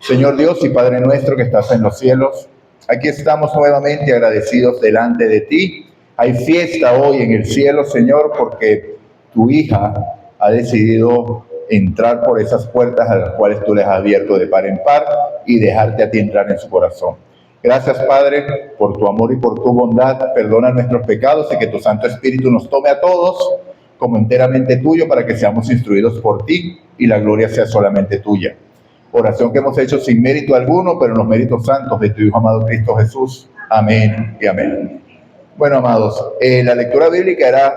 Señor Dios y Padre nuestro que estás en los cielos, aquí estamos nuevamente agradecidos delante de ti. Hay fiesta hoy en el cielo, Señor, porque tu hija ha decidido entrar por esas puertas a las cuales tú les has abierto de par en par y dejarte a ti entrar en su corazón. Gracias, Padre, por tu amor y por tu bondad. Perdona nuestros pecados y que tu Santo Espíritu nos tome a todos como enteramente tuyo para que seamos instruidos por ti y la gloria sea solamente tuya. Oración que hemos hecho sin mérito alguno, pero en los méritos santos de tu Hijo amado Cristo Jesús. Amén y amén. Bueno, amados, la lectura bíblica era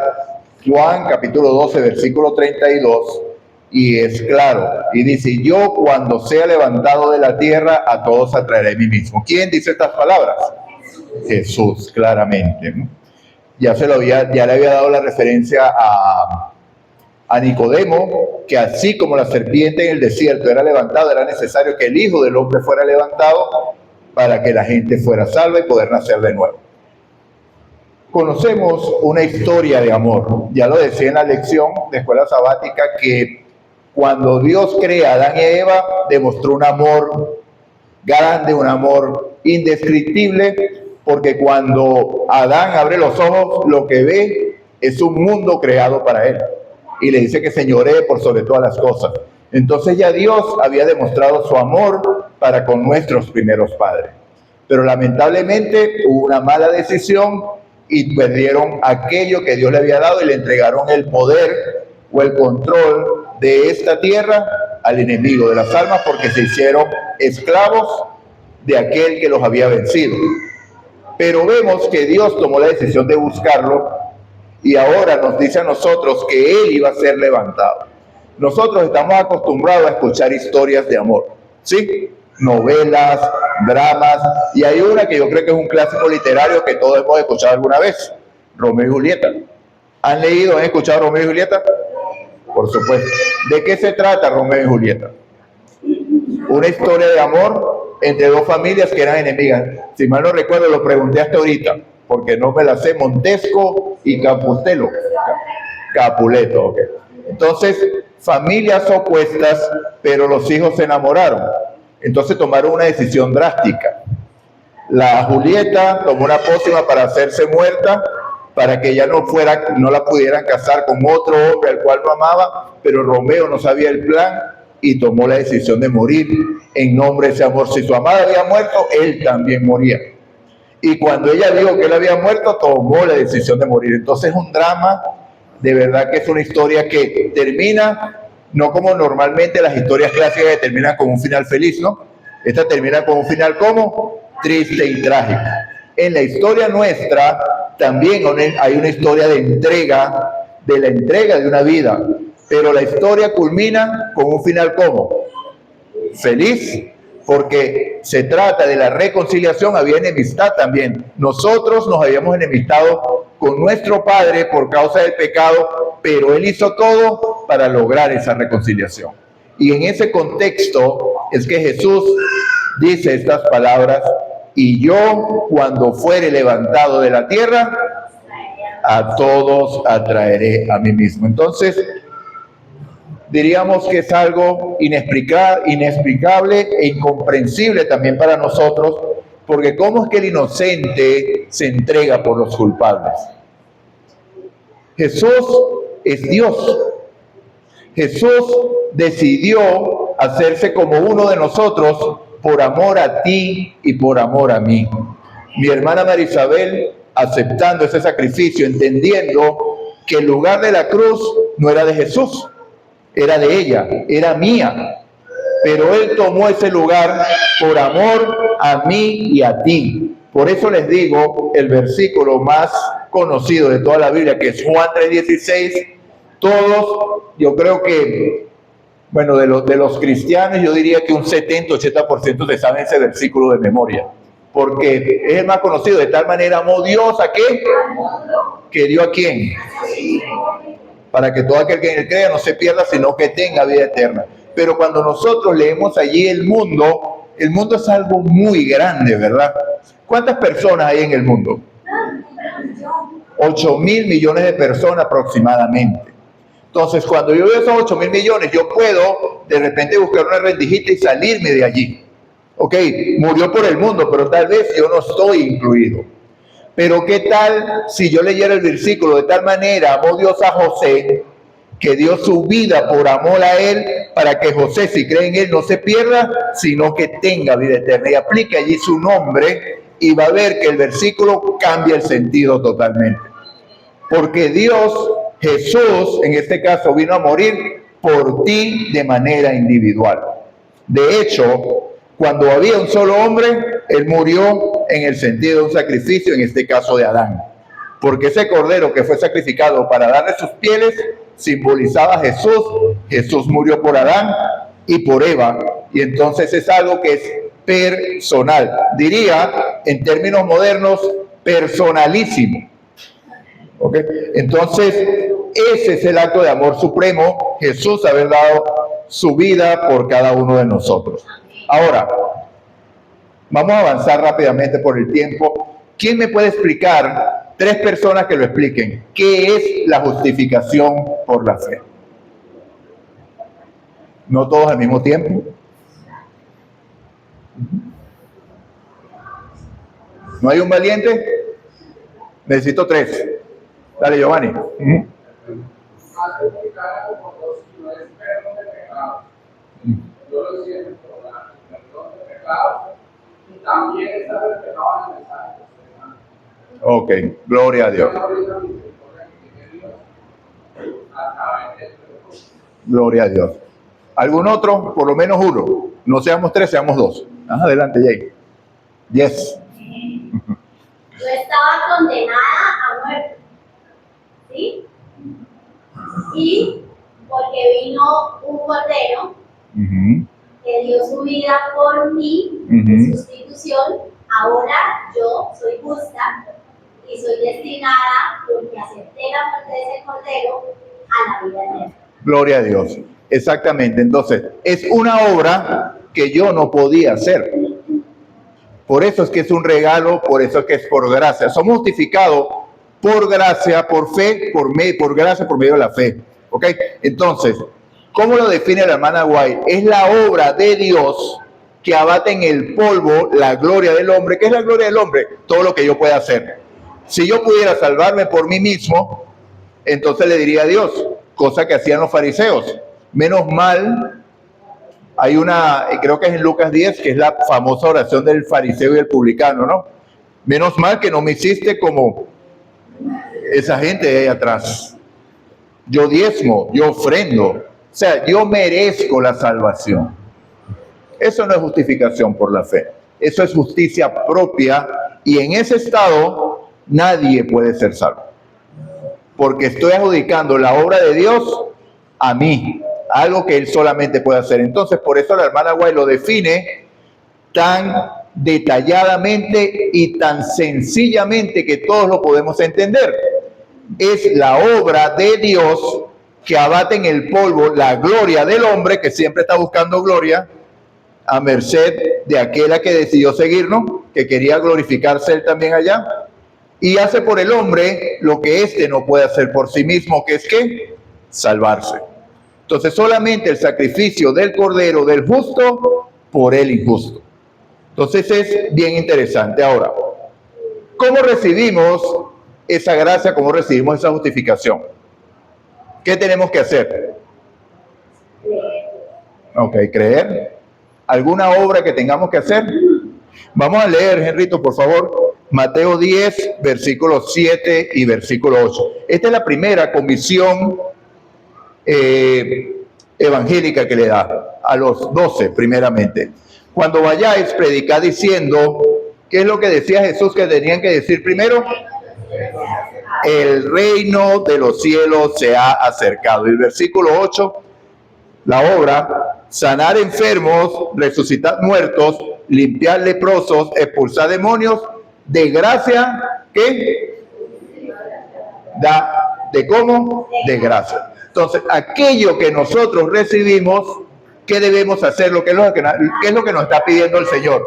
Juan capítulo 12, versículo 32, y es claro, y dice: yo cuando sea levantado de la tierra, a todos atraeré a mí mismo. ¿Quién dice estas palabras? Jesús, claramente, ¿no? Ya le había dado la referencia a Nicodemo, que así como la serpiente en el desierto era levantada, era necesario que el Hijo del Hombre fuera levantado para que la gente fuera salva y poder nacer de nuevo. Conocemos una historia de amor, ya lo decía en la lección de escuela sabática, que cuando Dios crea a Adán y a Eva, demostró un amor grande, un amor indescriptible, porque cuando Adán abre los ojos, lo que ve es un mundo creado para él. Y le dice que señoree por sobre todas las cosas. Entonces ya Dios había demostrado su amor para con nuestros primeros padres. Pero lamentablemente hubo una mala decisión y perdieron aquello que Dios le había dado y le entregaron el poder o el control de esta tierra al enemigo de las almas, porque se hicieron esclavos de aquel que los había vencido. Pero vemos que Dios tomó la decisión de buscarlo y ahora nos dice a nosotros que Él iba a ser levantado. Nosotros estamos acostumbrados a escuchar historias de amor, ¿sí? Novelas, dramas, y hay una que yo creo que es un clásico literario que todos hemos escuchado alguna vez: Romeo y Julieta. ¿Han leído, han escuchado Romeo y Julieta? Por supuesto. ¿De qué se trata Romeo y Julieta? Una historia de amor entre dos familias que eran enemigas. Si mal no recuerdo, lo pregunté hasta ahorita, porque no me la sé: Montesco y Capuleto. Capuleto, ok. Entonces, familias opuestas, pero los hijos se enamoraron. Entonces tomaron una decisión drástica. La Julieta tomó una pócima para hacerse muerta, para que ella no la pudieran casar con otro hombre al cual no amaba, pero Romeo no sabía el plan y tomó la decisión de morir en nombre de ese amor. Si su amada había muerto, él también moría. Y cuando ella dijo que él había muerto, tomó la decisión de morir. Entonces es un drama, de verdad que es una historia que termina, no como normalmente las historias clásicas que terminan con un final feliz, ¿no? Esta termina con un final ¿cómo? Triste y trágico. En la historia nuestra también hay una historia de la entrega de una vida, pero la historia culmina con un final ¿cómo? Feliz, porque se trata de la reconciliación. Había enemistad también. Nosotros nos habíamos enemistado con nuestro Padre por causa del pecado, pero Él hizo todo para lograr esa reconciliación. Y en ese contexto es que Jesús dice estas palabras: y yo, cuando fuere levantado de la tierra, a todos atraeré a mí mismo. Entonces, diríamos que es algo inexplicable e incomprensible también para nosotros, porque ¿cómo es que el inocente se entrega por los culpables? Jesús es Dios. Jesús decidió hacerse como uno de nosotros por amor a ti y por amor a mí. Mi hermana María Isabel, aceptando ese sacrificio, entendiendo que el lugar de la cruz no era de Jesús, era de ella, era mía, pero Él tomó ese lugar por amor a mí y a ti. Por eso les digo el versículo más conocido de toda la Biblia, que es Juan 3:16. Todos, yo creo que, bueno, de los cristianos, yo diría que un 70-80% se saben ese versículo de memoria, porque es el más conocido. De tal manera amó Dios ¿a qué? ¿Que dio a quién? Para que todo aquel que en él crea no se pierda, sino que tenga vida eterna. Pero cuando nosotros leemos allí el mundo es algo muy grande, ¿verdad? ¿Cuántas personas hay en el mundo? 8.000 millones de personas aproximadamente. Entonces, cuando yo veo esos 8.000 millones, yo puedo de repente buscar una rendijita y salirme de allí. Ok, murió por el mundo, pero tal vez yo no estoy incluido. Pero ¿qué tal si yo leyera el versículo? De tal manera amó Dios a José, que dio su vida por amor a él, para que José, si cree en él, no se pierda, sino que tenga vida eterna. Y aplique allí su nombre y va a ver que el versículo cambia el sentido totalmente. Porque Dios, Jesús, en este caso, vino a morir por ti de manera individual. De hecho, cuando había un solo hombre, él murió en el sentido de un sacrificio, en este caso de Adán. Porque ese cordero que fue sacrificado para darle sus pieles simbolizaba a Jesús. Jesús murió por Adán y por Eva. Y entonces es algo que es personal. Diría, en términos modernos, personalísimo. ¿Okay? Entonces, ese es el acto de amor supremo, Jesús haber dado su vida por cada uno de nosotros. Ahora, vamos a avanzar rápidamente por el tiempo. ¿Quién me puede explicar? 3 personas que lo expliquen. ¿Qué es la justificación por la fe? No todos al mismo tiempo. ¿No hay un valiente? Necesito 3. Dale, Giovanni. Ok, gloria a Dios. Gloria a Dios. ¿Algún otro? Por lo menos uno. No seamos 3, seamos 2. Adelante, Jay. Yes. Yo estaba condenada a muerte, ¿sí? Y porque vino un cordero que dio su vida por mí, en sustitución, ahora yo soy justa y soy destinada, porque acepté la muerte de ese cordero, a la vida eterna. Gloria a Dios. Exactamente. Entonces, es una obra que yo no podía hacer. Por eso es que es un regalo, por eso es que es por gracia. Somos justificados por gracia, por fe, por gracia, por medio de la fe. ¿Ok? Entonces, ¿cómo lo define la hermana White? Es la obra de Dios que abate en el polvo la gloria del hombre. ¿Qué es la gloria del hombre? Todo lo que yo pueda hacer. Si yo pudiera salvarme por mí mismo, entonces le diría a Dios, cosa que hacían los fariseos. Menos mal, hay una, creo que es en Lucas 10, que es la famosa oración del fariseo y el publicano, ¿no? Menos mal que no me hiciste como esa gente de ahí atrás. Yo diezmo, yo ofrendo. O sea, yo merezco la salvación. Eso no es justificación por la fe. Eso es justicia propia. Y en ese estado, nadie puede ser salvo. Porque estoy adjudicando la obra de Dios a mí. Algo que Él solamente puede hacer. Entonces, por eso la hermana White lo define tan detalladamente y tan sencillamente que todos lo podemos entender. Es la obra de Dios que abate en el polvo la gloria del hombre, que siempre está buscando gloria, a merced de aquella que decidió seguirnos, que quería glorificarse él también allá, y hace por el hombre lo que éste no puede hacer por sí mismo, que es ¿qué? Salvarse. Entonces solamente el sacrificio del cordero del justo por el injusto. Entonces es bien interesante. Ahora, ¿cómo recibimos esa gracia? ¿Cómo recibimos esa justificación? ¿Qué tenemos que hacer? Ok, creer. ¿Alguna obra que tengamos que hacer? Vamos a leer, Henrito, por favor, Mateo 10, versículos 7 y versículo 8. Esta es la primera comisión evangélica que le da a los 12 primeramente. Cuando vayáis, predicad diciendo, ¿qué es lo que decía Jesús que tenían que decir primero? El reino de los cielos se ha acercado. Y el versículo 8, la obra, sanar enfermos, resucitar muertos, limpiar leprosos, expulsar demonios, de gracia, ¿qué? ¿De cómo? De gracia. Entonces, aquello que nosotros recibimos, ¿qué debemos hacer? ¿Qué es lo que nos está pidiendo el Señor?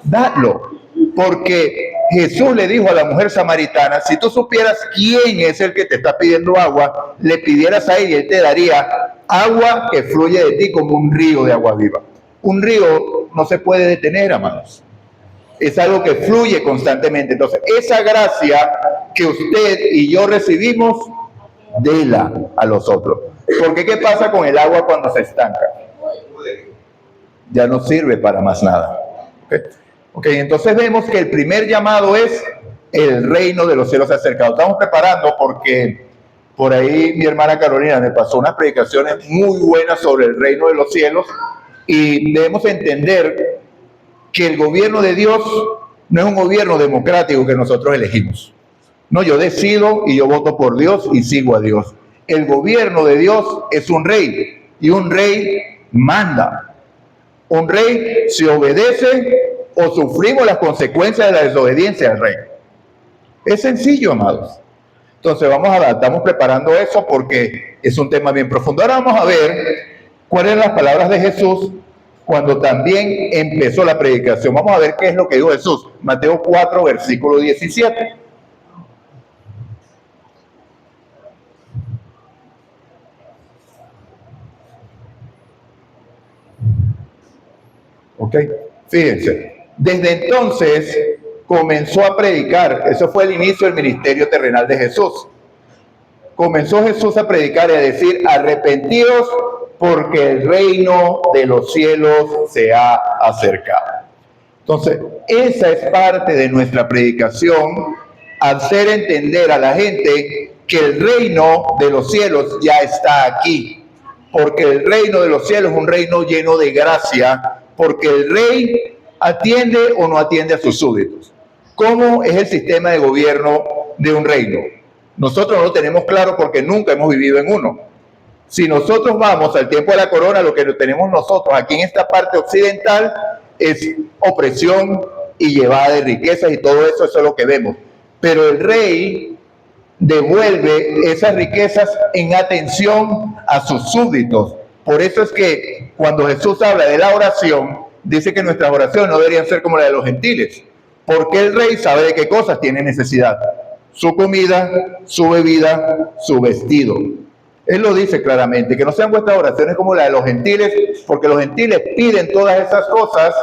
Dadlo. Porque Jesús le dijo a la mujer samaritana, si tú supieras quién es el que te está pidiendo agua, le pidieras a él y él te daría agua que fluye de ti como un río de agua viva. Un río no se puede detener, amados. Es algo que fluye constantemente. Entonces, esa gracia que usted y yo recibimos, déla a los otros. Porque ¿qué pasa con el agua cuando se estanca? Ya no sirve para más nada. ¿Ok? Entonces vemos que el primer llamado es el reino de los cielos se ha acercado. Estamos preparando porque por ahí mi hermana Carolina me pasó unas predicaciones muy buenas sobre el reino de los cielos y debemos entender que el gobierno de Dios no es un gobierno democrático que nosotros elegimos. No, yo decido y yo voto por Dios y sigo a Dios. El gobierno de Dios es un rey y un rey manda. Un rey se obedece o sufrimos las consecuencias de la desobediencia al rey. Es sencillo, amados. Entonces estamos preparando eso porque es un tema bien profundo. Ahora vamos a ver cuáles eran las palabras de Jesús cuando también empezó la predicación. Vamos a ver qué es lo que dijo Jesús. Mateo 4, versículo 17. Ok, fíjense. Desde entonces comenzó a predicar. Eso fue el inicio del ministerio terrenal de Jesús. Comenzó Jesús a predicar y a decir: arrepentidos porque el reino de los cielos se ha acercado. Entonces, esa es parte de nuestra predicación, hacer entender a la gente que el reino de los cielos ya está aquí. Porque el reino de los cielos es un reino lleno de gracia, porque el rey atiende o no atiende a sus súbditos. ¿Cómo es el sistema de gobierno de un reino? Nosotros no lo tenemos claro porque nunca hemos vivido en uno. Si nosotros vamos al tiempo de la corona, lo que tenemos nosotros aquí en esta parte occidental es opresión y llevada de riquezas y todo eso, eso es lo que vemos. Pero el rey devuelve esas riquezas en atención a sus súbditos. Por eso es que cuando Jesús habla de la oración, dice que nuestras oraciones no deberían ser como la de los gentiles, porque el rey sabe de qué cosas tiene necesidad: su comida, su bebida, su vestido. Él lo dice claramente, que no sean vuestras oraciones como la de los gentiles, porque los gentiles piden todas esas cosas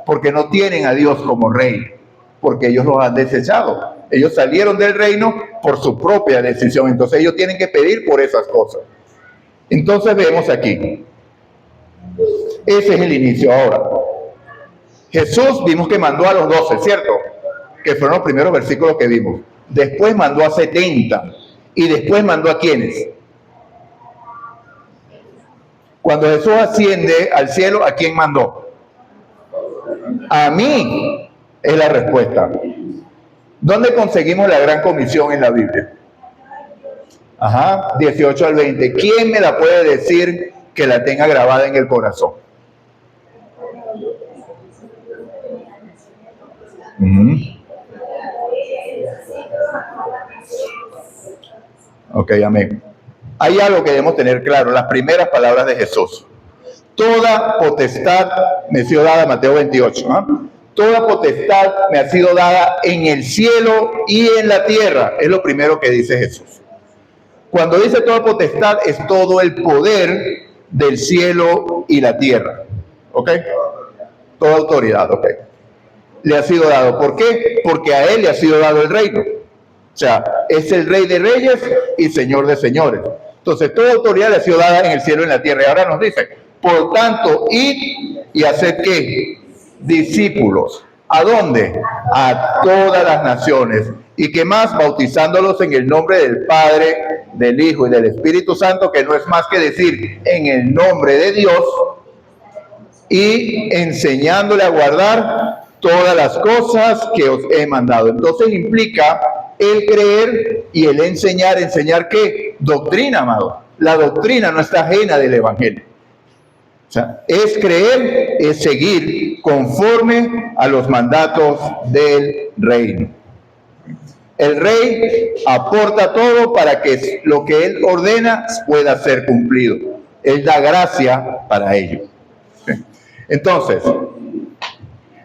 porque no tienen a Dios como rey, porque ellos los han desechado. Ellos salieron del reino por su propia decisión, entonces ellos tienen que pedir por esas cosas. Entonces vemos aquí, ese es el inicio ahora. Jesús vimos que mandó a los 12, ¿cierto? Que fueron los primeros versículos que vimos. Después mandó a 70 y después mandó a ¿quiénes? Cuando Jesús asciende al cielo, ¿a quién mandó? A mí es la respuesta. ¿Dónde conseguimos la gran comisión en la Biblia? 18 al 20. ¿Quién me la puede decir que la tenga grabada en el corazón? Ok, amén. Hay algo que debemos tener claro, las primeras palabras de Jesús. Toda potestad me ha sido dada, Mateo 28. Toda potestad me ha sido dada en el cielo y en la tierra. Es lo primero que dice Jesús. Cuando dice toda potestad, es todo el poder del cielo y la tierra. ¿Ok? Toda autoridad, ¿ok? Le ha sido dado. ¿Por qué? Porque a él le ha sido dado el reino. O sea, es el rey de reyes y señor de señores. Entonces, toda autoridad le ha sido dada en el cielo y en la tierra. Y ahora nos dice, por tanto, id y haced ¿qué? Discípulos. ¿A dónde? A todas las naciones. ¿Y qué más? Bautizándolos en el nombre del Padre, del Hijo y del Espíritu Santo, que no es más que decir en el nombre de Dios, y enseñándole a guardar todas las cosas que os he mandado. Entonces implica el creer y el enseñar. ¿Enseñar qué? Doctrina, amado. La doctrina no está ajena del Evangelio. O sea, es creer, es seguir conforme a los mandatos del reino. El rey aporta todo para que lo que él ordena pueda ser cumplido. Él da gracia para ello. Entonces,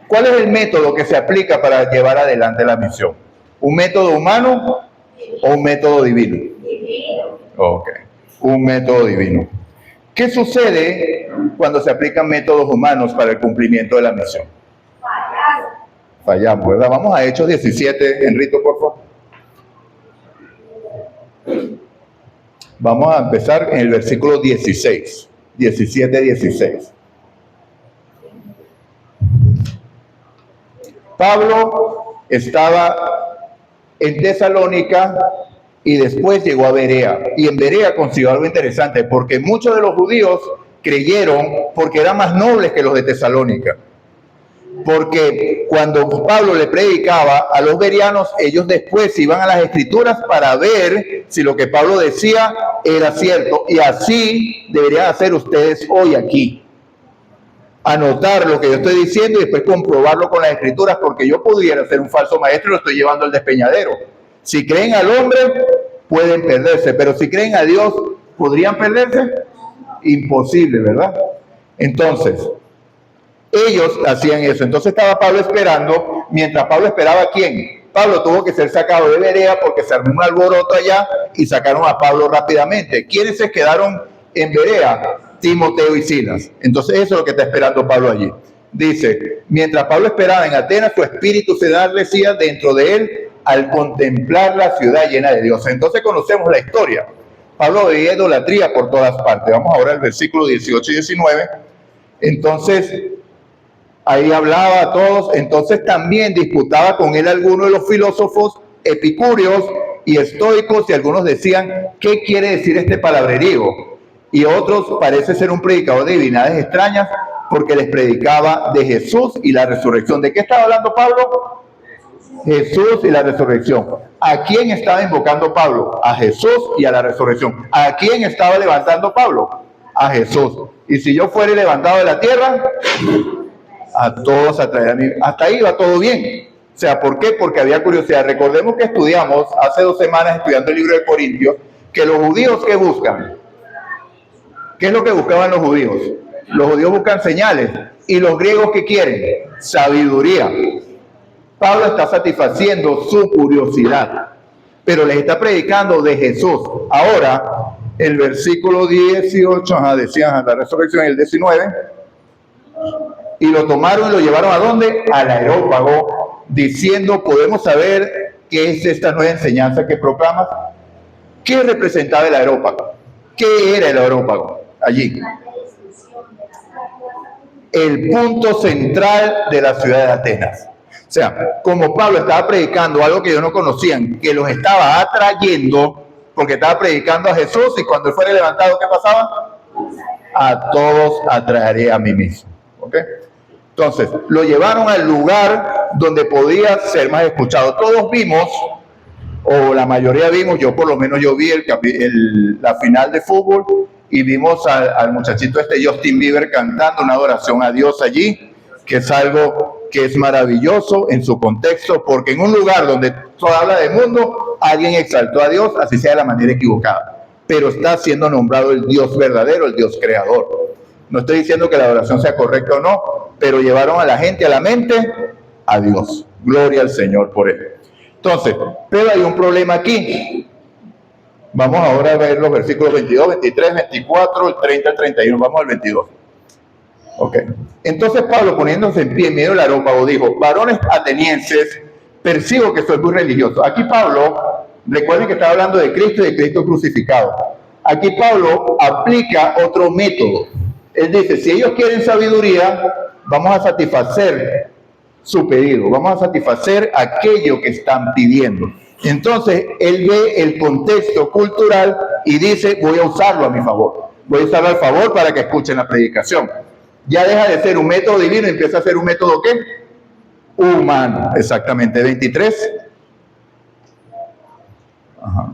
¿cuál es el método que se aplica para llevar adelante la misión? ¿Un método humano o un método divino? Divino. Ok, un método divino. ¿Qué sucede cuando se aplican métodos humanos para el cumplimiento de la misión? Fallamos, ¿verdad? Vamos a Hechos 17, Enrito, por favor. Vamos a empezar en el versículo 16, 17, 16. Pablo estaba en Tesalónica y después llegó a Berea. Y en Berea consiguió algo interesante, porque muchos de los judíos creyeron porque eran más nobles que los de Tesalónica. Porque cuando Pablo le predicaba a los bereanos, ellos después iban a las escrituras para ver si lo que Pablo decía era cierto. Y así deberían hacer ustedes hoy aquí. Anotar lo que yo estoy diciendo y después comprobarlo con las escrituras, porque yo pudiera ser un falso maestro y lo estoy llevando al despeñadero. Si creen al hombre, pueden perderse, pero si creen a Dios, ¿podrían perderse? Imposible, ¿verdad? Entonces, ellos hacían eso. Entonces estaba Pablo esperando. Mientras Pablo esperaba, ¿a quién? Pablo tuvo que ser sacado de Berea porque se armó un alboroto allá y sacaron a Pablo rápidamente. ¿Quiénes se quedaron en Berea? Timoteo y Silas. Entonces eso es lo que está esperando Pablo allí. Dice, mientras Pablo esperaba en Atenas, su espíritu se enardecía dentro de él al contemplar la ciudad llena de Dios. Entonces conocemos la historia. Pablo veía idolatría por todas partes. Vamos ahora al versículo 18 y 19. Entonces, ahí hablaba a todos. Entonces también disputaba con él algunos de los filósofos epicúreos y estoicos, y algunos decían, ¿qué quiere decir este palabrerío? Y otros parece ser un predicador de divinidades extrañas, porque les predicaba de Jesús y la resurrección. ¿De qué estaba hablando Pablo? Jesús y la resurrección. ¿A quién estaba invocando Pablo? A Jesús y a la resurrección. ¿A quién estaba levantando Pablo? A Jesús. Y si yo fuera levantado de la tierra, a todos atraerá a mí. Hasta ahí va todo bien. O sea, ¿por qué? Porque había curiosidad. Recordemos que estudiamos hace 2 semanas, estudiando el libro de Corintios, que los judíos, ¿qué buscan? ¿Qué es lo que buscaban los judíos? Los judíos buscan señales. ¿Y los griegos qué quieren? Sabiduría. Pablo está satisfaciendo su curiosidad, pero les está predicando de Jesús. Ahora, el versículo 18, decía la resurrección, el 19, y lo tomaron y lo llevaron ¿a dónde? Al Areópago, diciendo, ¿podemos saber qué es esta nueva enseñanza que proclamas? ¿Qué representaba el Areópago? ¿Qué era el Areópago allí? El punto central de la ciudad de Atenas. O sea, como Pablo estaba predicando algo que ellos no conocían, que los estaba atrayendo, porque estaba predicando a Jesús, y cuando él fuera levantado, ¿qué pasaba? A todos atraeré a mí mismo. ¿Ok? Entonces, lo llevaron al lugar donde podía ser más escuchado. Todos vimos, o la mayoría vimos, yo por lo menos yo vi la final de fútbol, y vimos al muchachito Justin Bieber cantando una adoración a Dios allí, que es algo que es maravilloso en su contexto, porque en un lugar donde todo habla del mundo, alguien exaltó a Dios, así sea de la manera equivocada, pero está siendo nombrado el Dios verdadero, el Dios creador. No estoy diciendo que la adoración sea correcta o no, pero llevaron a la gente, a la mente, a Dios. Gloria al Señor por él. Entonces, pero hay un problema aquí. Vamos ahora a ver los versículos 22, 23, 24, el 30, el 31. Vamos al 22. Ok. Entonces Pablo, poniéndose en pie en medio del Areópago, dijo, varones atenienses, percibo que soy muy religioso. Aquí Pablo, recuerden que estaba hablando de Cristo y de Cristo crucificado. Aquí Pablo aplica otro método. Él dice, si ellos quieren sabiduría, vamos a satisfacer su pedido, vamos a satisfacer aquello que están pidiendo. Entonces, él ve el contexto cultural y dice, voy a usarlo a mi favor. Voy a usarlo al favor para que escuchen la predicación. Ya deja de ser un método divino y empieza a ser un método, ¿qué? Humano. Exactamente. 23. Ajá.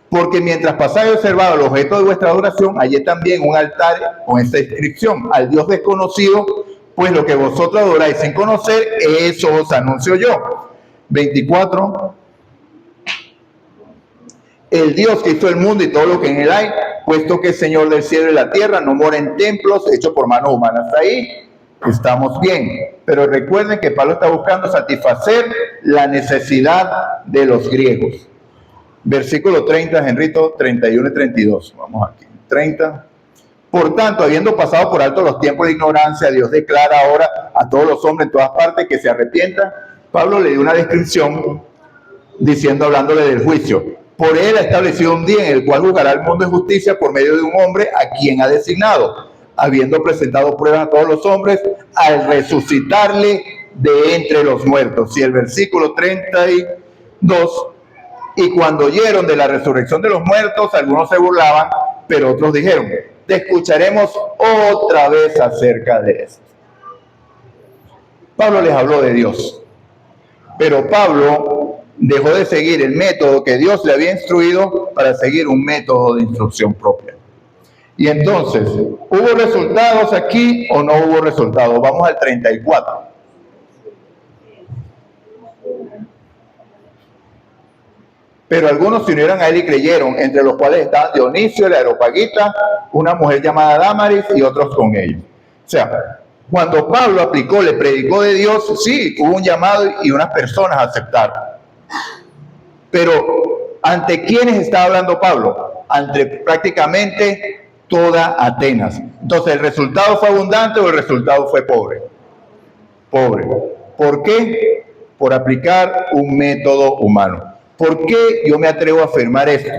Porque mientras pasáis observado el objeto de vuestra adoración, hallé también un altar con esta inscripción, al Dios desconocido, pues lo que vosotros adoráis sin conocer, eso os anuncio yo. 24. El Dios que hizo el mundo y todo lo que en él hay, puesto que es Señor del cielo y la tierra, no mora en templos hechos por manos humanas. Ahí estamos bien. Pero recuerden que Pablo está buscando satisfacer la necesidad de los griegos. Versículo 30, Henrito, 31 y 32. Vamos aquí. 30. Por tanto, habiendo pasado por alto los tiempos de ignorancia, Dios declara ahora a todos los hombres en todas partes que se arrepientan. Pablo le dio una descripción diciendo, hablándole del juicio. Por él ha establecido un día en el cual juzgará al mundo en justicia por medio de un hombre a quien ha designado, habiendo presentado pruebas a todos los hombres, al resucitarle de entre los muertos. Y el versículo 32, y cuando oyeron de la resurrección de los muertos, algunos se burlaban, pero otros dijeron, te escucharemos otra vez acerca de esto. Pablo les habló de Dios, pero Pablo dejó de seguir el método que Dios le había instruido para seguir un método de instrucción propia. Y entonces, ¿hubo resultados aquí o no hubo resultados? Vamos al 34. Pero algunos se unieron a él y creyeron, entre los cuales estaban Dionisio, el Areopagita, una mujer llamada Damaris y otros con ellos. O sea, cuando Pablo aplicó, le predicó de Dios, sí, hubo un llamado y unas personas aceptaron. Pero, ¿ante quiénes estaba hablando Pablo? Ante prácticamente toda Atenas. Entonces, ¿el resultado fue abundante o el resultado fue pobre? Pobre. ¿Por qué? Por aplicar un método humano. ¿Por qué yo me atrevo a afirmar esto?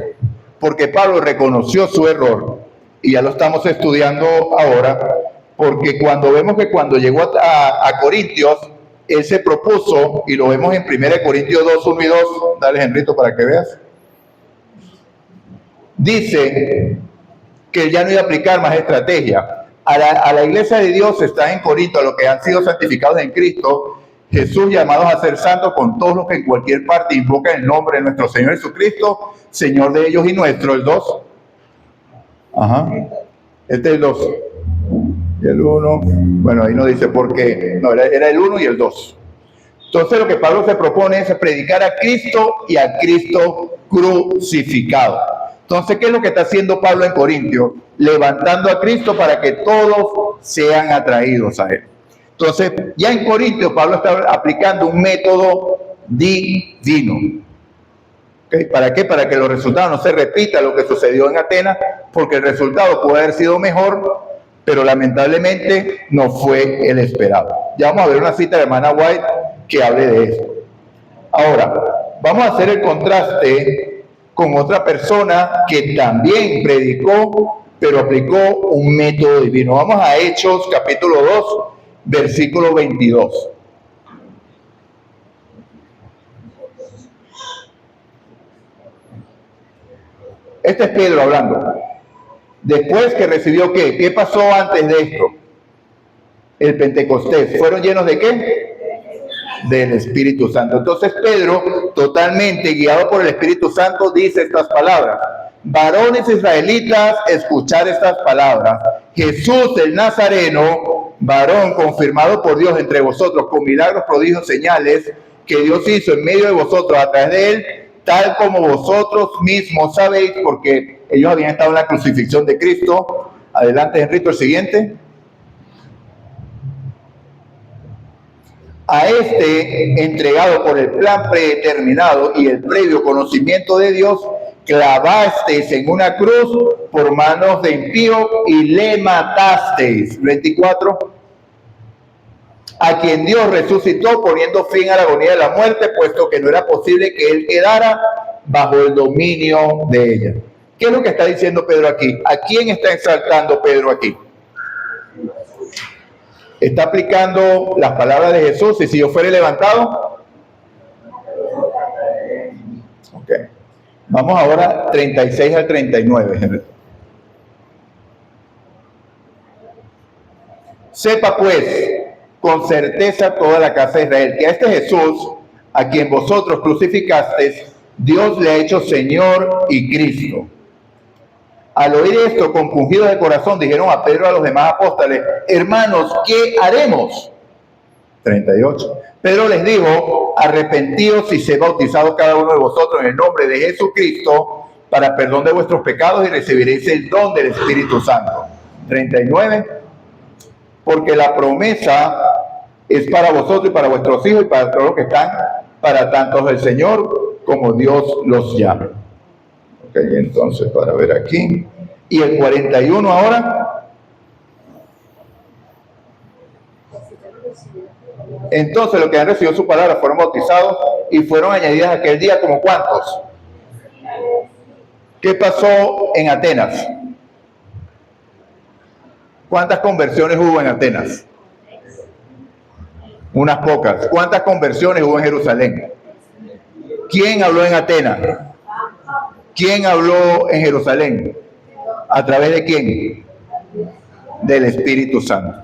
Porque Pablo reconoció su error, y ya lo estamos estudiando ahora, porque cuando vemos que cuando llegó a Corintios, él se propuso, y lo vemos en 1 Corintios 2, 1 y 2, dale Henrito para que veas, dice que él ya no iba a aplicar más estrategia. A la iglesia de Dios está en Corinto, a los que han sido santificados en Cristo, Jesús, llamados a ser santos con todos los que en cualquier parte invocan el nombre de nuestro Señor Jesucristo, Señor de ellos y nuestro, el 2. Ajá. Este es el 2. Y el 1, bueno, ahí no dice por qué, no, era el 1 y el 2. Entonces lo que Pablo se propone es predicar a Cristo y a Cristo crucificado. Entonces, ¿qué es lo que está haciendo Pablo en Corintios? Levantando a Cristo para que todos sean atraídos a él. Entonces, ya en Corintios, Pablo está aplicando un método divino. ¿Okay? ¿Para qué? Para que los resultados no se repitan lo que sucedió en Atenas, porque el resultado puede haber sido mejor, pero lamentablemente no fue el esperado. Ya vamos a ver una cita de la hermana White que hable de esto. Ahora, vamos a hacer el contraste con otra persona que también predicó, pero aplicó un método divino. Vamos a Hechos, capítulo 2, versículo 22. Este es Pedro hablando. Después que recibió ¿qué? ¿Qué pasó antes de esto? El Pentecostés. ¿Fueron llenos de qué? Del Espíritu Santo. Entonces Pedro, totalmente guiado por el Espíritu Santo, dice estas palabras. Varones israelitas, escuchad estas palabras. Jesús el Nazareno, varón confirmado por Dios entre vosotros con milagros, prodigios, señales que Dios hizo en medio de vosotros a través de él, tal como vosotros mismos sabéis, porque ellos habían estado en la crucifixión de Cristo. Adelante, Henrito, el siguiente. A este, entregado por el plan predeterminado y el previo conocimiento de Dios, clavasteis en una cruz por manos de impío y le matasteis. 24. A quien Dios resucitó poniendo fin a la agonía de la muerte, puesto que no era posible que él quedara bajo el dominio de ella. ¿Qué es lo que está diciendo Pedro aquí? ¿A quién está exaltando Pedro aquí? Está aplicando las palabras de Jesús, y si yo fuera levantado. Ok. Vamos ahora 36 al 39. Sepa pues con certeza toda la casa de Israel que a este Jesús, a quien vosotros crucificasteis, Dios le ha hecho Señor y Cristo. Al oír esto, compungidos de corazón, dijeron a Pedro y a los demás apóstoles: hermanos, ¿qué haremos? 38. Pedro les dijo: arrepentíos y sed bautizados cada uno de vosotros en el nombre de Jesucristo para perdón de vuestros pecados y recibiréis el don del Espíritu Santo. 39. Porque la promesa es para vosotros y para vuestros hijos y para todos los que están, para tantos el Señor como Dios los llame. Ok, entonces para ver aquí. Y el 41 ahora. Entonces los que han recibido su palabra fueron bautizados y fueron añadidas aquel día como ¿cuántos? ¿Qué pasó en Atenas? ¿Cuántas conversiones hubo en Atenas? Unas pocas. ¿Cuántas conversiones hubo en Jerusalén? ¿Quién habló en Atenas? ¿Quién habló en Jerusalén? ¿A través de quién? Del Espíritu Santo.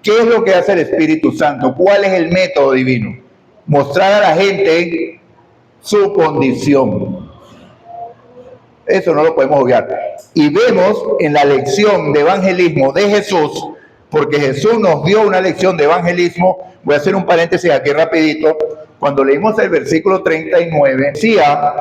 ¿Qué es lo que hace el Espíritu Santo? ¿Cuál es el método divino? Mostrar a la gente su condición. Eso no lo podemos obviar. Y vemos en la lección de evangelismo de Jesús, porque Jesús nos dio una lección de evangelismo. Voy a hacer un paréntesis aquí rapidito. Cuando leímos el versículo 39, decía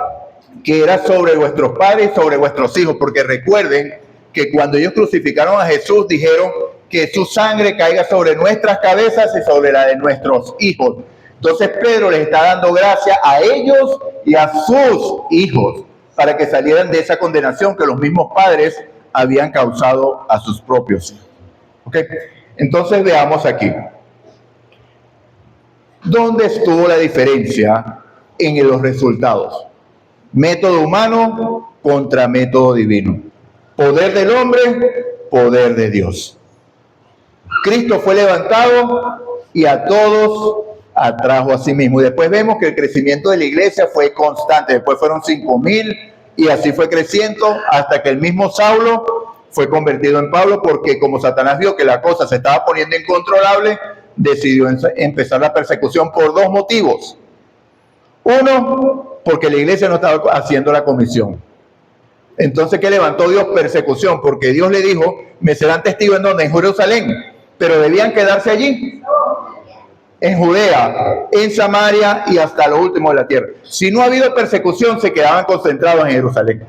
que era sobre vuestros padres y sobre vuestros hijos, porque recuerden que cuando ellos crucificaron a Jesús, dijeron que su sangre caiga sobre nuestras cabezas y sobre la de nuestros hijos. Entonces Pedro les está dando gracia a ellos y a sus hijos para que salieran de esa condenación que los mismos padres habían causado a sus propios hijos. ¿Okay? Entonces veamos aquí. ¿Dónde estuvo la diferencia en los resultados? Método humano contra método divino. Poder del hombre, poder de Dios. Cristo fue levantado y a todos atrajo a sí mismo. Y después vemos que el crecimiento de la iglesia fue constante. Después fueron 5,000 y así fue creciendo hasta que el mismo Saulo fue convertido en Pablo, porque como Satanás vio que la cosa se estaba poniendo incontrolable, decidió empezar la persecución por dos motivos. Uno, porque la iglesia no estaba haciendo la comisión. Entonces, ¿qué levantó Dios? Persecución, porque Dios le dijo, me serán testigos en donde, en Jerusalén, pero debían quedarse allí, en Judea, en Samaria y hasta lo último de la tierra. Si no ha habido persecución, se quedaban concentrados en Jerusalén.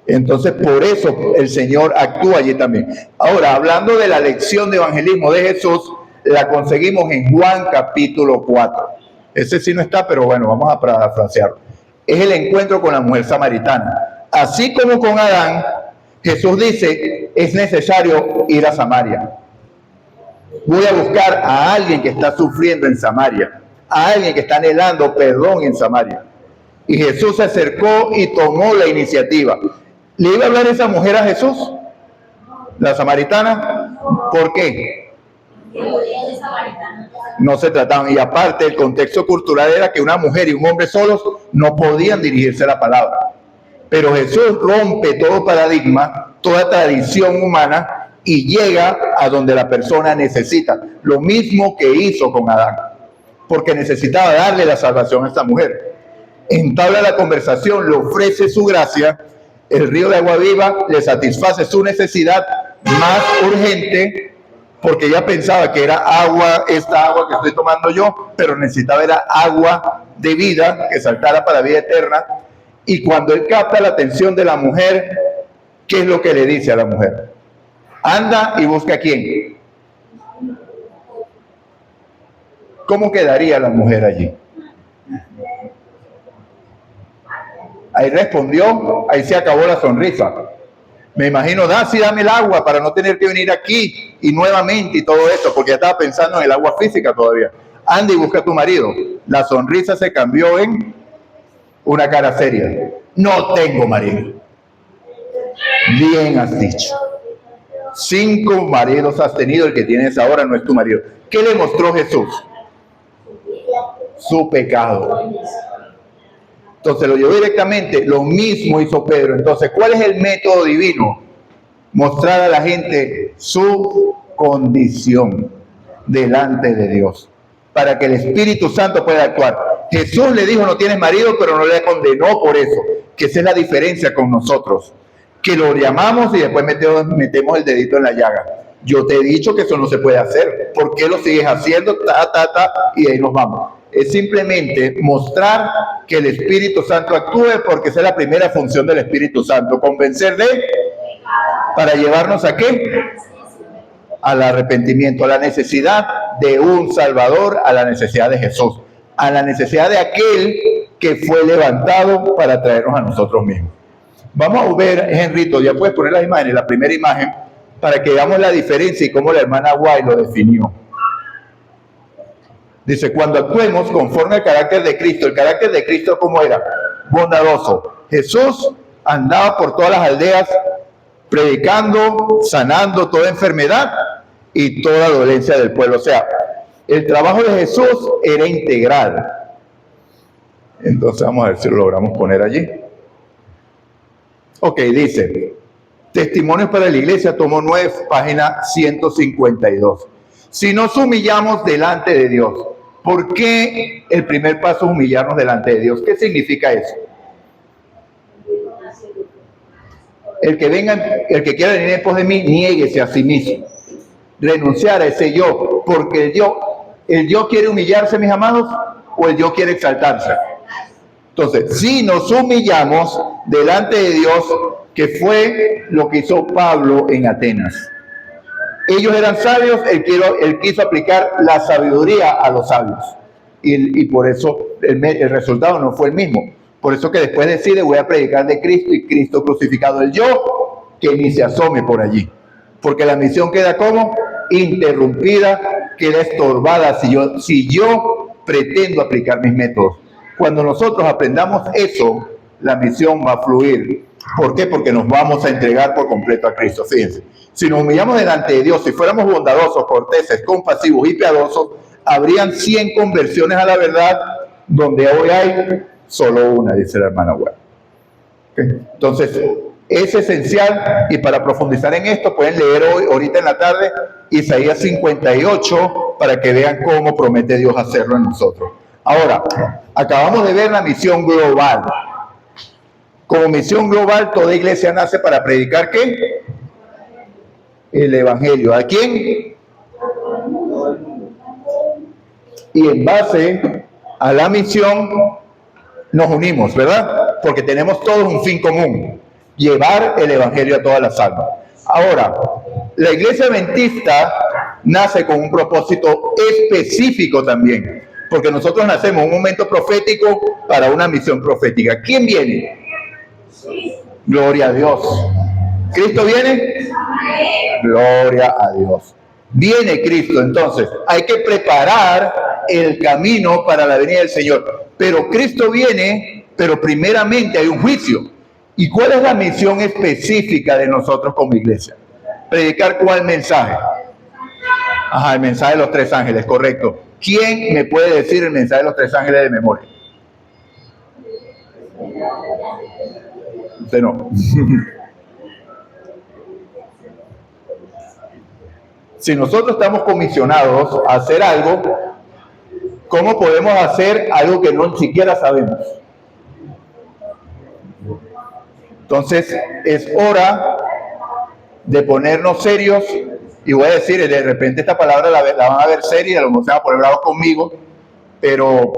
Entonces, por eso el Señor actúa allí también. Ahora, hablando de la lección de evangelismo de Jesús, la conseguimos en Juan capítulo 4. Ese sí no está, pero bueno, vamos a parafrasearlo. Es el encuentro con la mujer samaritana. Así como con Adán, Jesús dice, es necesario ir a Samaria. Voy a buscar a alguien que está sufriendo en Samaria, a alguien que está anhelando perdón en Samaria. Y Jesús se acercó y tomó la iniciativa. ¿Le iba a hablar esa mujer a Jesús? ¿La samaritana? ¿Por qué? No se trataban. Y aparte, el contexto cultural era que una mujer y un hombre solos no podían dirigirse a la palabra. Pero Jesús rompe todo paradigma, toda tradición humana y llega a donde la persona necesita. Lo mismo que hizo con Adán, porque necesitaba darle la salvación a esta mujer. Entabla la conversación, le ofrece su gracia. El río de agua viva le satisface su necesidad más urgente, porque ella pensaba que era agua, esta agua que estoy tomando yo, pero necesitaba era agua de vida que saltara para vida eterna. Y cuando él capta la atención de la mujer, ¿qué es lo que le dice a la mujer? Anda y busca a quién. ¿Cómo quedaría la mujer allí? Ahí respondió, ahí se acabó la sonrisa. Me imagino, sí, dame el agua para no tener que venir aquí y nuevamente y todo eso, porque ya estaba pensando en el agua física todavía. Anda y busca a tu marido. La sonrisa se cambió en una cara seria. No tengo marido. Bien has dicho. 5 maridos has tenido, el que tienes ahora no es tu marido. ¿Qué le mostró Jesús? Su pecado. Entonces lo llevó directamente, lo mismo hizo Pedro. Entonces, ¿cuál es el método divino? Mostrar a la gente su condición delante de Dios, para que el Espíritu Santo pueda actuar. Jesús le dijo, no tienes marido, pero no le condenó por eso, que esa es la diferencia con nosotros, que lo llamamos y después metemos el dedito en la llaga. Yo te he dicho que eso no se puede hacer. ¿Por qué lo sigues haciendo? Y ahí nos vamos. Es simplemente mostrar que el Espíritu Santo actúe, porque esa es la primera función del Espíritu Santo, convencer para llevarnos ¿a qué? Al arrepentimiento, a la necesidad de un Salvador, a la necesidad de Jesús, a la necesidad de aquel que fue levantado para traernos a nosotros mismos. Vamos a ver, Henrito, ya puedes poner las imágenes, la primera imagen, para que veamos la diferencia y cómo la hermana Guay lo definió. Dice, cuando actuemos conforme al carácter de Cristo. El carácter de Cristo, ¿cómo era? Bondadoso. Jesús andaba por todas las aldeas predicando, sanando toda enfermedad y toda dolencia del pueblo. O sea, el trabajo de Jesús era integral. Entonces vamos a ver si lo logramos poner allí. Ok, dice, Testimonios para la Iglesia, tomo 9, página 152. Si nos humillamos delante de Dios, ¿por qué el primer paso es humillarnos delante de Dios? ¿Qué significa eso? El que quiera venir en pos de mí, niéguese a sí mismo. Renunciar a ese yo, porque el yo quiere humillarse, mis amados, o el yo quiere exaltarse. Entonces, si nos humillamos delante de Dios, que fue lo que hizo Pablo en Atenas. Ellos eran sabios, él quiso aplicar la sabiduría a los sabios. Y por eso el resultado no fue el mismo. Por eso que después decide, voy a predicar de Cristo y Cristo crucificado. El yo, que ni se asome por allí. Porque la misión queda como interrumpida, queda estorbada si yo pretendo aplicar mis métodos. Cuando nosotros aprendamos eso, la misión va a fluir. ¿Por qué? Porque nos vamos a entregar por completo a Cristo. Fíjense, si nos humillamos delante de Dios, si fuéramos bondadosos, corteses, compasivos y piadosos, habrían 100 conversiones a la verdad, donde hoy hay solo una, dice la hermana Webb. ¿Okay? Entonces, es esencial, y para profundizar en esto, pueden leer hoy, ahorita en la tarde, Isaías 58, para que vean cómo promete Dios hacerlo en nosotros. Ahora, acabamos de ver la misión global. Como misión global, toda iglesia nace para predicar ¿qué? El Evangelio. ¿A quién? Y en base a la misión nos unimos, ¿verdad? Porque tenemos todos un fin común: llevar el Evangelio a todas las almas. Ahora, la iglesia adventista nace con un propósito específico también, porque nosotros nacemos en un momento profético para una misión profética. ¿Quién viene? Gloria a Dios. ¿Cristo viene? Gloria a Dios. Viene Cristo, entonces hay que preparar el camino para la venida del Señor. Pero Cristo viene, pero primeramente hay un juicio. ¿Y cuál es la misión específica de nosotros como iglesia? ¿Predicar cuál mensaje? Ajá, el mensaje de los 3 ángeles, correcto. ¿Quién me puede decir el mensaje de los 3 ángeles de memoria? Usted no. Si nosotros estamos comisionados a hacer algo, ¿cómo podemos hacer algo que no siquiera sabemos? Entonces, es hora de ponernos serios. Y voy a decir, de repente esta palabra la van a ver seria, a lo mejor se van a poner bravos conmigo, pero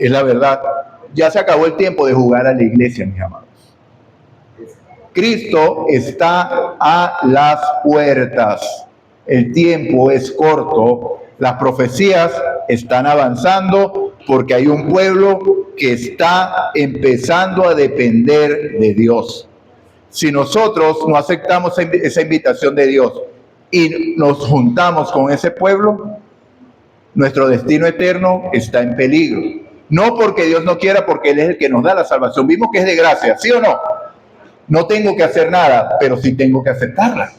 es la verdad. Ya se acabó el tiempo de jugar a la iglesia, mis amados. Cristo está a las puertas. El tiempo es corto. Las profecías están avanzando porque hay un pueblo que está empezando a depender de Dios. Si nosotros no aceptamos esa invitación de Dios y nos juntamos con ese pueblo, nuestro destino eterno está en peligro. No porque Dios no quiera, porque Él es el que nos da la salvación. Vimos que es de gracia, ¿sí o no? No tengo que hacer nada, pero sí tengo que aceptarla.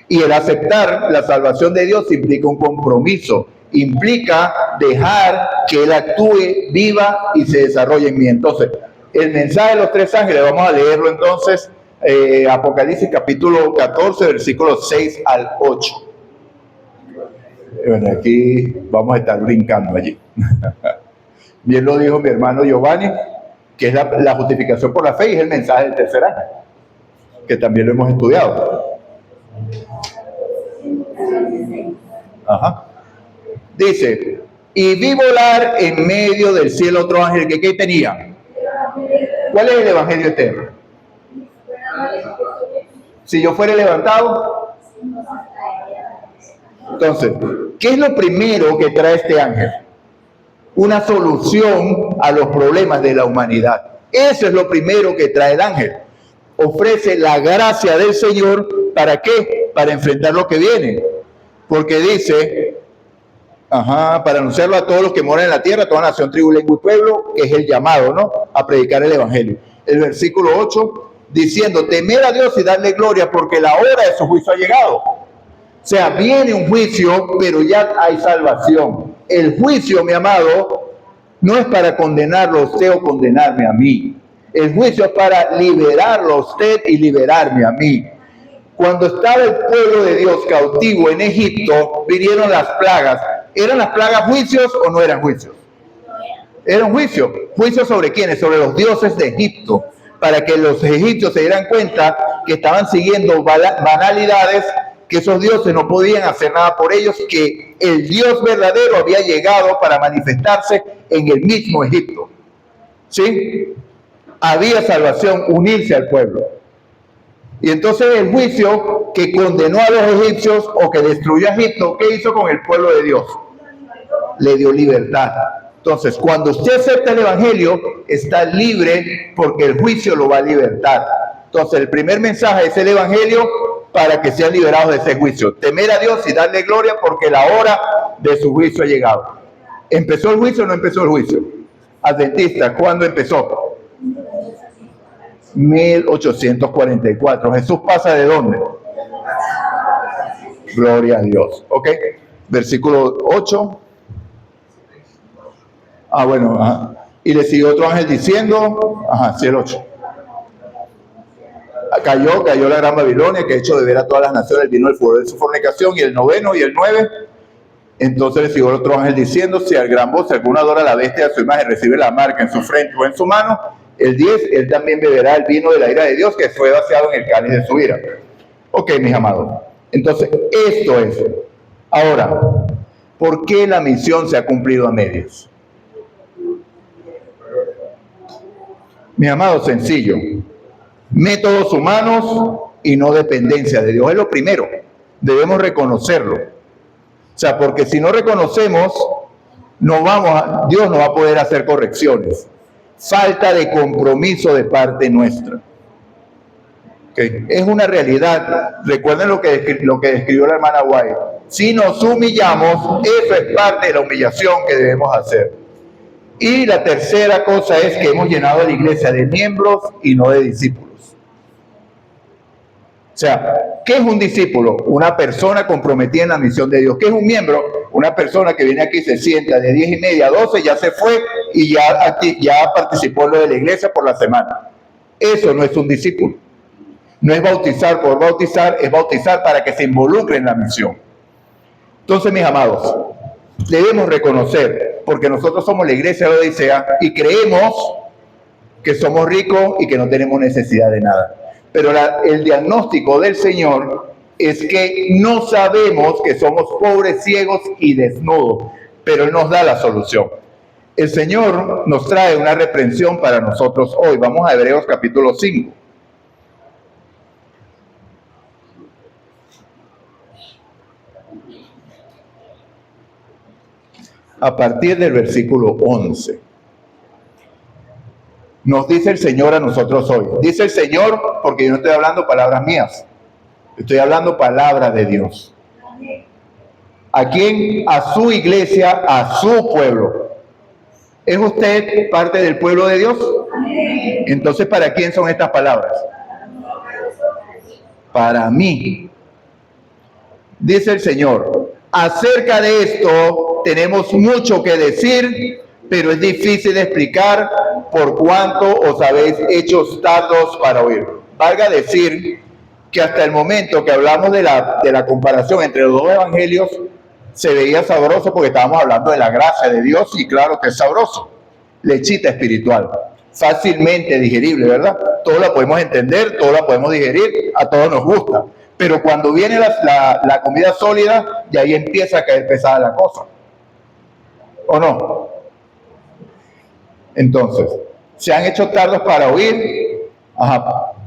Y el aceptar la salvación de Dios implica un compromiso, implica dejar que Él actúe, viva y se desarrolle en mí. Entonces, el mensaje de los 3 ángeles, vamos a leerlo entonces, Apocalipsis capítulo 14, versículos 6 al 8. Bueno, aquí vamos a estar brincando allí. Bien lo dijo mi hermano Giovanni, que es la justificación por la fe, y es el mensaje del tercer ángel, que también lo hemos estudiado. Ajá. Dice, y vi volar en medio del cielo otro ángel que ¿qué tenía? ¿Cuál es el evangelio eterno? Si yo fuera levantado. Entonces, ¿qué es lo primero que trae este ángel? Una solución a los problemas de la humanidad. Eso es lo primero que trae el ángel. Ofrece la gracia del Señor, ¿para qué? Para enfrentar lo que viene. Porque dice, Para anunciarlo a todos los que moran en la tierra, toda nación, tribu, lengua y pueblo, que es el llamado, ¿no? A predicar el evangelio. El versículo 8, diciendo, temer a Dios y darle gloria, porque la hora de su juicio ha llegado. O sea, viene un juicio, pero ya hay salvación. El juicio, mi amado, no es para condenarlo a usted o condenarme a mí. El juicio es para liberarlo a usted y liberarme a mí. Cuando estaba el pueblo de Dios cautivo en Egipto, vinieron las plagas. ¿Eran las plagas juicios o no eran juicios? Eran juicios. ¿Juicios sobre quiénes? Sobre los dioses de Egipto. Para que los egipcios se dieran cuenta que estaban siguiendo banalidades, que esos dioses no podían hacer nada por ellos, que el Dios verdadero había llegado para manifestarse en el mismo Egipto. ¿Sí? Había salvación, unirse al pueblo. Y entonces el juicio que condenó a los egipcios o que destruyó a Egipto, ¿qué hizo con el pueblo de Dios? Le dio libertad. Entonces, cuando usted acepta el evangelio, está libre porque el juicio lo va a libertar. Entonces, el primer mensaje es el evangelio para que sean liberados de ese juicio. Temer a Dios y darle gloria porque la hora de su juicio ha llegado. ¿Empezó el juicio o no empezó el juicio? Adventista, ¿cuándo empezó? 1844. ¿Jesús pasa de dónde? Gloria a Dios. ¿Ok? Versículo 8. Y le siguió otro ángel diciendo, sí, el 8. Cayó la gran Babilonia, que ha hecho beber a todas las naciones, vino el furor de su fornicación. Y el 9 y el 9. Entonces le siguió otro ángel diciendo, si al gran voz, si alguno adora a la bestia de su imagen, recibe la marca en su frente o en su mano. El 10, él también beberá el vino de la ira de Dios, que fue vaciado en el cáliz de su ira. Ok, mis amados. Entonces, esto es. Ahora, ¿por qué la misión se ha cumplido a medias? Mis amados, sencillo. Métodos humanos y no dependencia de Dios. Es lo primero. Debemos reconocerlo. O sea, porque si no reconocemos, Dios no va a poder hacer correcciones. Falta de compromiso de parte nuestra. Okay. Es una realidad. Recuerden lo que describió la hermana White. Si nos humillamos, eso es parte de la humillación que debemos hacer. Y la tercera cosa es que hemos llenado a la iglesia de miembros y no de discípulos. O sea, ¿qué es un discípulo? Una persona comprometida en la misión de Dios. ¿Qué es un miembro? Una persona que viene aquí, se sienta de 10:30 a 12, ya se fue y ya participó en lo de la iglesia por la semana. Eso no es un discípulo. No es bautizar por bautizar, es bautizar para que se involucre en la misión. Entonces, mis amados, debemos reconocer, porque nosotros somos la iglesia de Odisea y creemos que somos ricos y que no tenemos necesidad de nada. Pero el diagnóstico del Señor es que no sabemos que somos pobres, ciegos y desnudos, pero Él nos da la solución. El Señor nos trae una reprensión para nosotros hoy. Vamos a Hebreos capítulo 5. A partir del versículo 11. Nos dice el Señor a nosotros hoy. Dice el Señor porque yo no estoy hablando palabras mías. Estoy hablando palabras de Dios. ¿A quién? A su iglesia, a su pueblo. ¿Es usted parte del pueblo de Dios? Entonces, ¿para quién son estas palabras? Para mí. Dice el Señor. Acerca de esto tenemos mucho que decir, pero es difícil de explicar por cuanto os habéis hecho tardos para oír. Valga decir que hasta el momento que hablamos de la comparación entre los dos evangelios, se veía sabroso porque estábamos hablando de la gracia de Dios y claro que es sabroso. Lechita espiritual, fácilmente digerible, ¿verdad? Todo la podemos entender, todo la podemos digerir, a todos nos gusta. Pero cuando viene la comida sólida, y ahí empieza a caer pesada la cosa. ¿O no? Entonces, se han hecho tardos para oír.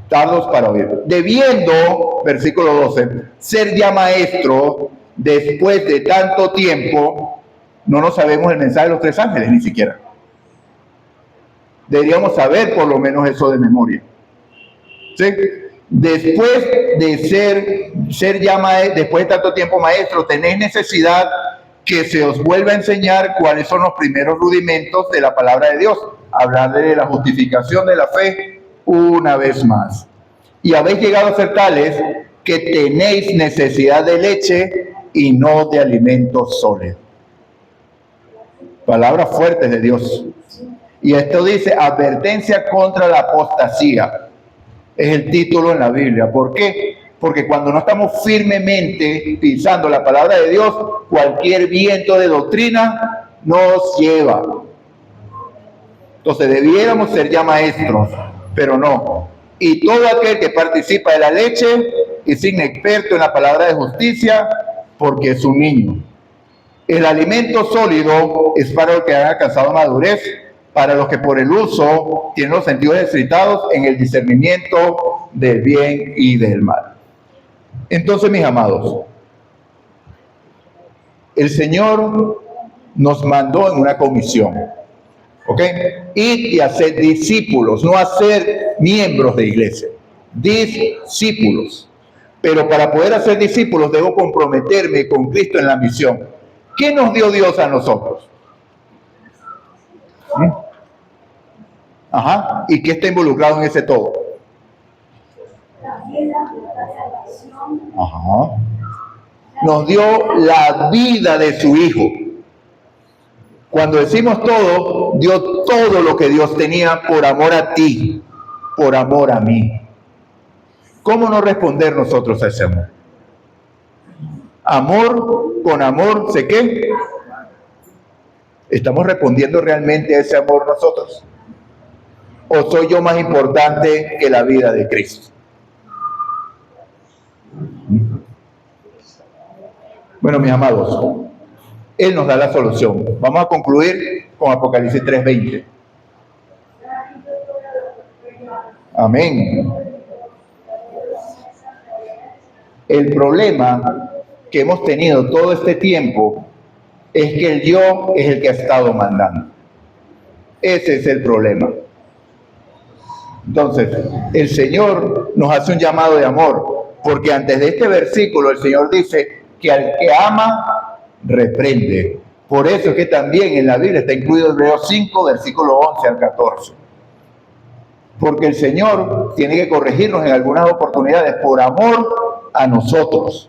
Tardos para oír. Debiendo, versículo 12, ser ya maestro después de tanto tiempo, no nos sabemos el mensaje de los 3 ángeles, ni siquiera. Deberíamos saber por lo menos eso de memoria. ¿Sí? Después de ser ya maestro, después de tanto tiempo maestro, tenéis necesidad que se os vuelva a enseñar cuáles son los primeros rudimentos de la palabra de Dios. Hablar de la justificación de la fe una vez más. Y habéis llegado a ser tales que tenéis necesidad de leche y no de alimento sólido. Palabras fuertes de Dios. Y esto dice, advertencia contra la apostasía. Es el título en la Biblia. ¿Por qué? Porque cuando no estamos firmemente pisando la palabra de Dios, cualquier viento de doctrina nos lleva. Entonces debiéramos ser ya maestros, pero no. Y todo aquel que participa de la leche es inexperto en la palabra de justicia porque es un niño. El alimento sólido es para los que han alcanzado madurez, para los que por el uso tienen los sentidos ejercitados en el discernimiento del bien y del mal. Entonces, mis amados, el Señor nos mandó en una comisión, ¿ok? Ir y hacer discípulos, no hacer miembros de iglesia, discípulos. Pero para poder hacer discípulos debo comprometerme con Cristo en la misión. ¿Qué nos dio Dios a nosotros? Ajá. ¿Y qué está involucrado en ese todo? Ajá. Nos dio la vida de su Hijo. Cuando decimos todo, dio todo lo que Dios tenía por amor a ti, por amor a mí. ¿Cómo no responder nosotros a ese amor? Amor con amor, ¿sé qué? ¿Estamos respondiendo realmente a ese amor nosotros? ¿O soy yo más importante que la vida de Cristo? Bueno, mis amados, Él nos da la solución. Vamos a concluir con Apocalipsis 3:20. Amén. El problema que hemos tenido todo este tiempo es que el yo es el que ha estado mandando. Ese es el problema. Entonces, el Señor nos hace un llamado de amor, porque antes de este versículo el Señor dice que al que ama, reprende. Por eso es que también en la Biblia está incluido Hebreos 5, versículo 11 al 14. Porque el Señor tiene que corregirnos en algunas oportunidades por amor a nosotros.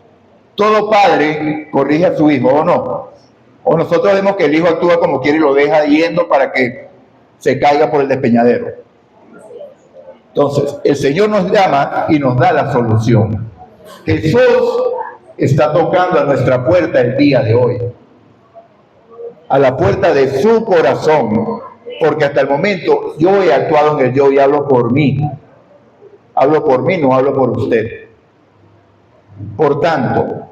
Todo padre corrige a su hijo, ¿o no? O nosotros vemos que el hijo actúa como quiere y lo deja yendo para que se caiga por el despeñadero. Entonces, el Señor nos llama y nos da la solución. Jesús está tocando a nuestra puerta el día de hoy. A la puerta de su corazón. Porque hasta el momento yo he actuado en el yo y hablo por mí. Hablo por mí, no hablo por usted. Por tanto,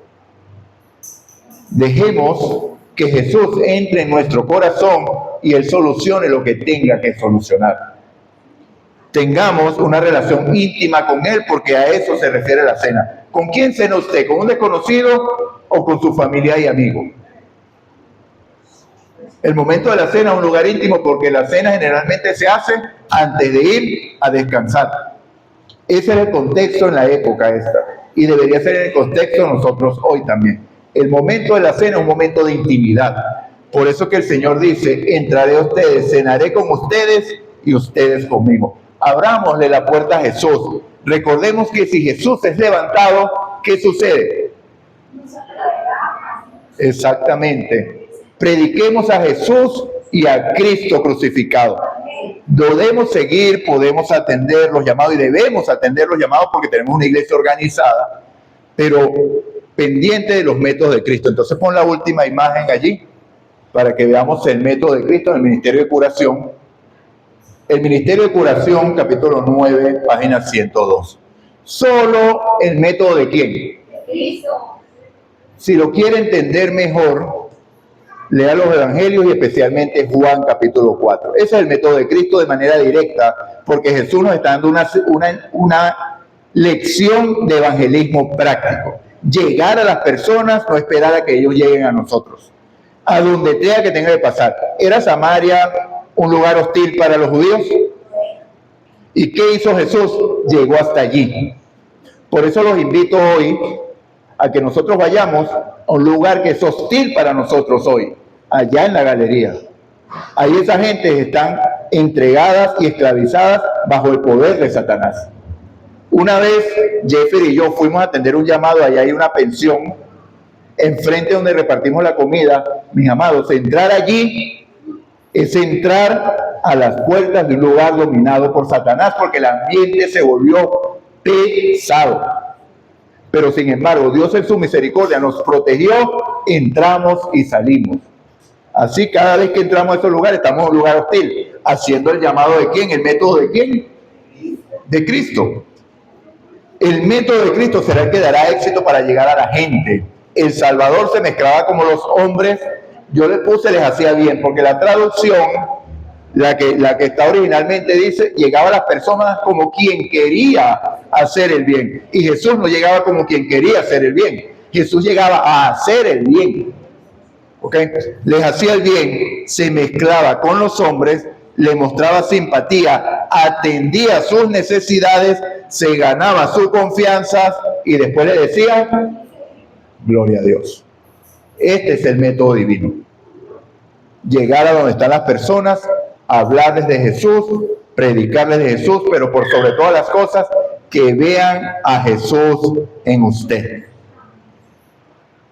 dejemos que Jesús entre en nuestro corazón y Él solucione lo que tenga que solucionar. Tengamos una relación íntima con Él, porque a eso se refiere la cena. ¿Con quién cena usted? ¿Con un desconocido o con su familia y amigos? El momento de la cena es un lugar íntimo, porque la cena generalmente se hace antes de ir a descansar. Ese es el contexto en la época esta, y debería ser el contexto de nosotros hoy también. El momento de la cena es un momento de intimidad. Por eso que el Señor dice: entraré a ustedes, cenaré con ustedes y ustedes conmigo. Abrámosle la puerta a Jesús. Recordemos que si Jesús es levantado, ¿qué sucede? Exactamente. Prediquemos a Jesús y a Cristo crucificado. Debemos seguir, podemos atender los llamados y debemos atender los llamados, porque tenemos una iglesia organizada, pero pendiente de los métodos de Cristo. Entonces pon la última imagen allí para que veamos el método de Cristo en el ministerio de curación. El ministerio de curación, capítulo 9, página 102. Solo el método de ¿quién? De Cristo. Si lo quiere entender mejor, lea los evangelios y especialmente Juan capítulo 4. Ese es el método de Cristo de manera directa, porque Jesús nos está dando una lección de evangelismo práctico. Llegar a las personas, no esperar a que ellos lleguen a nosotros. A donde tenga que pasar. ¿Era Samaria un lugar hostil para los judíos? ¿Y qué hizo Jesús? Llegó hasta allí. Por eso los invito hoy a que nosotros vayamos a un lugar que es hostil para nosotros hoy, allá en la galería. Ahí esa gente están entregadas y esclavizadas bajo el poder de Satanás. Una vez Jeffer y yo fuimos a atender un llamado, allá hay una pensión, enfrente donde repartimos la comida. Mis amados, entrar allí es entrar a las puertas de un lugar dominado por Satanás, porque el ambiente se volvió pesado. Pero sin embargo, Dios en su misericordia nos protegió, entramos y salimos. Así cada vez que entramos a estos lugares, estamos en un lugar hostil, haciendo el llamado de ¿quién? ¿El método de quién? De Cristo. El método de Cristo será el que dará éxito para llegar a la gente. El Salvador se mezclaba como los hombres. Yo le puse, les hacía bien, porque la traducción, la que está originalmente dice, llegaba a las personas como quien quería hacer el bien. Y Jesús no llegaba como quien quería hacer el bien. Jesús llegaba a hacer el bien. ¿Okay? Les hacía el bien, se mezclaba con los hombres, le mostraba simpatía, atendía sus necesidades, se ganaba su confianza y después le decía, gloria a Dios. Este es el método divino. Llegar a donde están las personas, hablarles de Jesús, predicarles de Jesús, pero por sobre todas las cosas, que vean a Jesús en usted.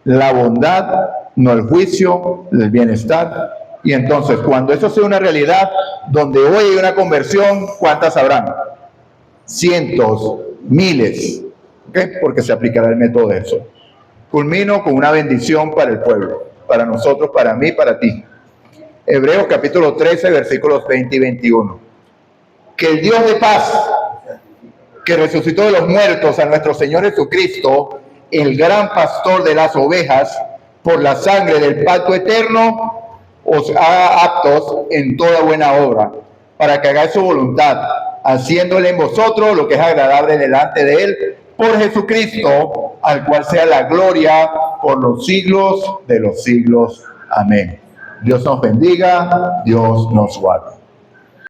La bondad, no el juicio, el bienestar. Y entonces, cuando eso sea una realidad, donde hoy hay una conversión, ¿cuántas habrán? Cientos, miles, ¿okay? Porque se aplicará el método de eso. Culmino con una bendición para el pueblo, para nosotros, para mí, para ti. Hebreos capítulo 13, versículos 20 y 21. Que el Dios de paz, que resucitó de los muertos a nuestro Señor Jesucristo, el gran pastor de las ovejas, por la sangre del pacto eterno, os haga aptos en toda buena obra, para que hagáis su voluntad, haciéndole en vosotros lo que es agradable delante de Él, por Jesucristo, al cual sea la gloria por los siglos de los siglos. Amén. Dios nos bendiga, Dios nos guarde.